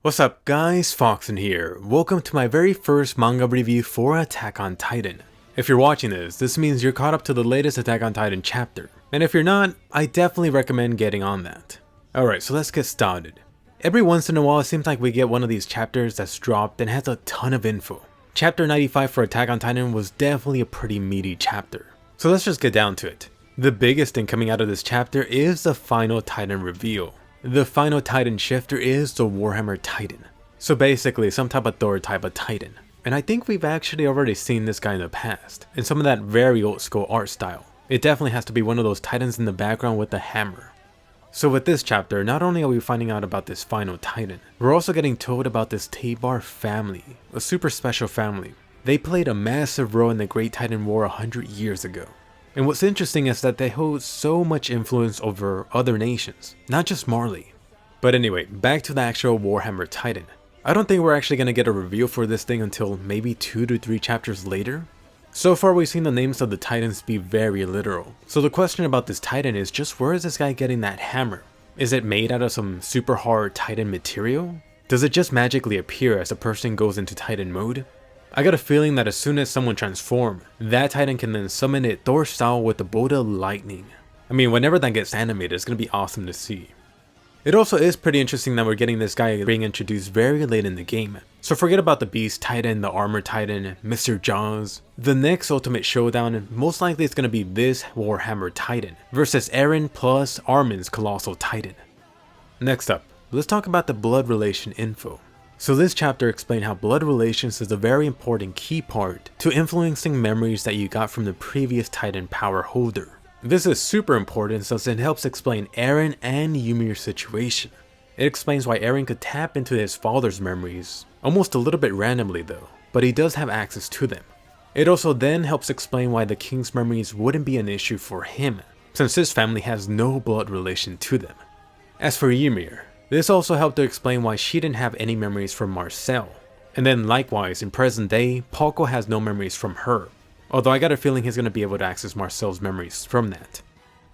What's up guys, Foxen here. Welcome to my very first manga review for Attack on Titan. If you're watching this means you're caught up to the latest Attack on Titan chapter. And if you're not, I definitely recommend getting on that. Alright, so let's get started. Every once in a while it seems like we get one of these chapters that's dropped and has a ton of info. Chapter 95 for Attack on Titan was definitely a pretty meaty chapter. So let's just get down to it. The biggest thing coming out of this chapter is the final Titan reveal. The final Titan shifter is the Warhammer Titan. So basically some type of Thor type of Titan. And I think we've actually already seen this guy in the past, in some of that very old school art style. It definitely has to be one of those Titans in the background with the hammer. So with this chapter, not only are we finding out about this final Titan, we're also getting told about this Faybar family, a super special family. They played a massive role in the Great Titan War 100 years ago. And what's interesting is that they hold so much influence over other nations, not just Marley. But anyway, back to the actual Warhammer Titan. I don't think we're actually going to get a reveal for this thing until maybe 2 to 3 chapters later. So far we've seen the names of the Titans be very literal. So the question about this Titan is just where is this guy getting that hammer? Is it made out of some super hard Titan material? Does it just magically appear as a person goes into Titan mode? I got a feeling that as soon as someone transforms, that Titan can then summon it Thor style with a bolt of lightning. I mean, whenever that gets animated, it's going to be awesome to see. It also is pretty interesting that we're getting this guy being introduced very late in the game. So forget about the Beast Titan, the Armor Titan, Mr. Jaws. The next ultimate showdown most likely is going to be this Warhammer Titan versus Eren plus Armin's Colossal Titan. Next up, let's talk about the blood relation info. So this chapter explains how blood relations is a very important key part to influencing memories that you got from the previous Titan power holder. This is super important since it helps explain Eren and Ymir's situation. It explains why Eren could tap into his father's memories, almost a little bit randomly though, but he does have access to them. It also then helps explain why the king's memories wouldn't be an issue for him, since his family has no blood relation to them. As for Ymir, this also helped to explain why she didn't have any memories from Marcel. And then likewise, in present day, Paco has no memories from her. Although I got a feeling he's going to be able to access Marcel's memories from that.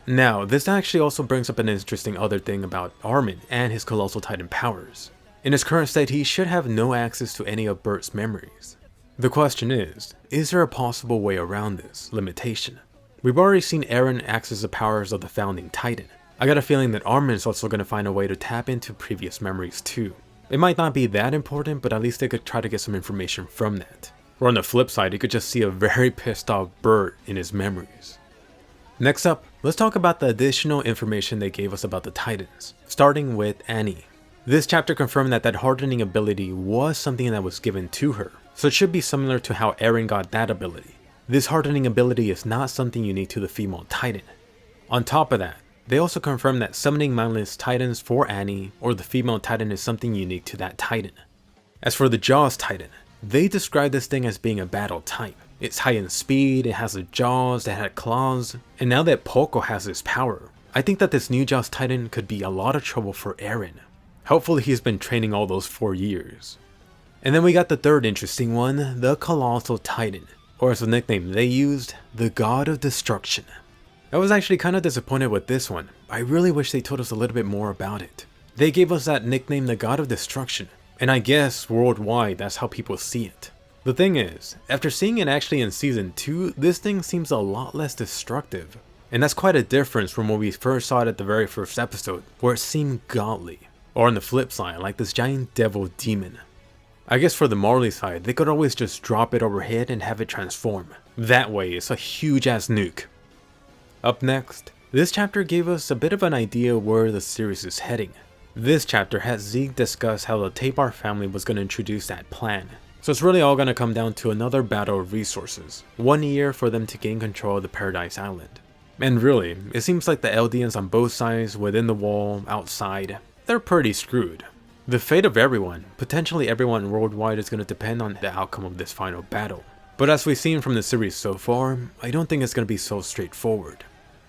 Now, this actually also brings up an interesting other thing about Armin and his Colossal Titan powers. In his current state, he should have no access to any of Bert's memories. The question is there a possible way around this limitation? We've already seen Eren access the powers of the founding Titan. I got a feeling that Armin is also going to find a way to tap into previous memories too. It might not be that important, but at least they could try to get some information from that. Or on the flip side, you could just see a very pissed off Bert in his memories. Next up, let's talk about the additional information they gave us about the Titans, starting with Annie. This chapter confirmed that hardening ability was something that was given to her, so it should be similar to how Eren got that ability. This hardening ability is not something unique to the female Titan. On top of that, they also confirmed that summoning mindless Titans for Annie or the female Titan is something unique to that Titan. As for the Jaws Titan, they described this thing as being a battle type. It's high in speed, it has the jaws that had claws, and now that Poco has this power, I think that this new Jaws Titan could be a lot of trouble for Eren. Hopefully he's been training all those 4 years. And then we got the third interesting one, the Colossal Titan, or as the nickname they used, the God of Destruction. I was actually kind of disappointed with this one. I really wish they told us a little bit more about it. They gave us that nickname, the God of Destruction, and I guess worldwide that's how people see it. The thing is, after seeing it actually in season 2, this thing seems a lot less destructive. And that's quite a difference from when we first saw it at the very first episode, where it seemed godly. Or on the flip side, like this giant devil demon. I guess for the Marley side, they could always just drop it overhead and have it transform. That way, it's a huge ass nuke. Up next, this chapter gave us a bit of an idea where the series is heading. This chapter had Zeke discuss how the Faybar family was going to introduce that plan. So it's really all going to come down to another battle of resources, 1 year for them to gain control of the Paradise Island. And really, it seems like the Eldians on both sides, within the wall, outside, they're pretty screwed. The fate of everyone, potentially everyone worldwide, is going to depend on the outcome of this final battle. But as we've seen from the series so far, I don't think it's going to be so straightforward.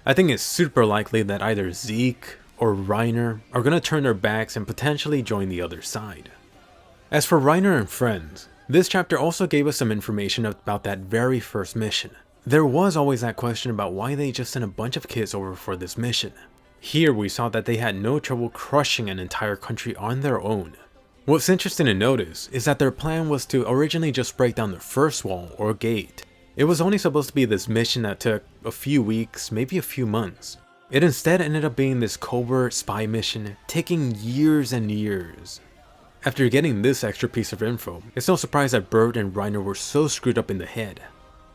I think it's super likely that either Zeke or Reiner are going to turn their backs and potentially join the other side. As for Reiner and Friends, this chapter also gave us some information about that very first mission. There was always that question about why they just sent a bunch of kids over for this mission. Here we saw that they had no trouble crushing an entire country on their own. What's interesting to notice is that their plan was to originally just break down the first wall or gate. It was only supposed to be this mission that took a few weeks, maybe a few months. It instead ended up being this covert spy mission taking years and years. After getting this extra piece of info, it's no surprise that Bert and Reiner were so screwed up in the head.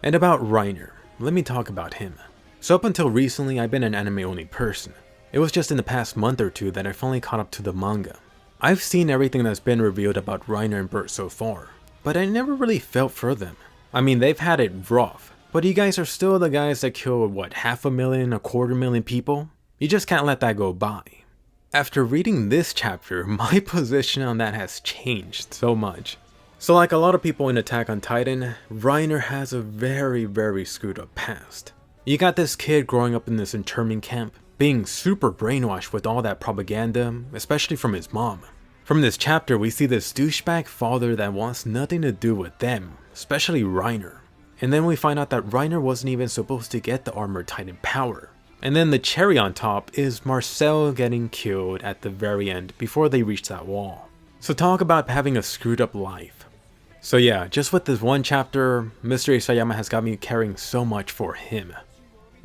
And about Reiner, let me talk about him. So up until recently, I've been an anime only person. It was just in the past month or two that I finally caught up to the manga. I've seen everything that's been revealed about Reiner and Bert so far, but I never really felt for them. I mean, they've had it rough, but you guys are still the guys that killed, what, 500,000, 250,000 people? You just can't let that go by. After reading this chapter, my position on that has changed so much. So like a lot of people in Attack on Titan, Reiner has a very screwed up past. You got this kid growing up in this internment camp, being super brainwashed with all that propaganda, especially from his mom. From this chapter, we see this douchebag father that wants nothing to do with them, especially Reiner. And then we find out that Reiner wasn't even supposed to get the Armored Titan power. And then the cherry on top is Marcel getting killed at the very end before they reach that wall. So talk about having a screwed up life. So yeah, just with this one chapter, Mr. Isayama has got me caring so much for him.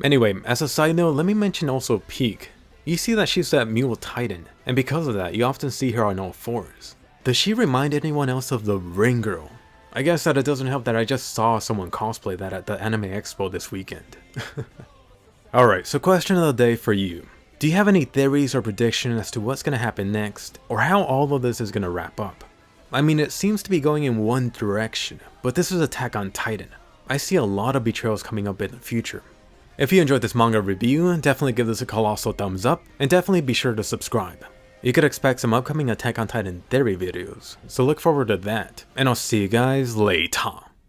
Anyway, as a side note, let me mention also Peak. You see that she's that mule titan, and because of that, you often see her on all fours. Does she remind anyone else of the Ring Girl? I guess that it doesn't help that I just saw someone cosplay that at the Anime Expo this weekend. Alright, so question of the day for you. Do you have any theories or predictions as to what's going to happen next, or how all of this is going to wrap up? I mean, it seems to be going in one direction, but this is Attack on Titan. I see a lot of betrayals coming up in the future. If you enjoyed this manga review, definitely give this a colossal thumbs up, and definitely be sure to subscribe. You could expect some upcoming Attack on Titan theory videos, so look forward to that, and I'll see you guys later.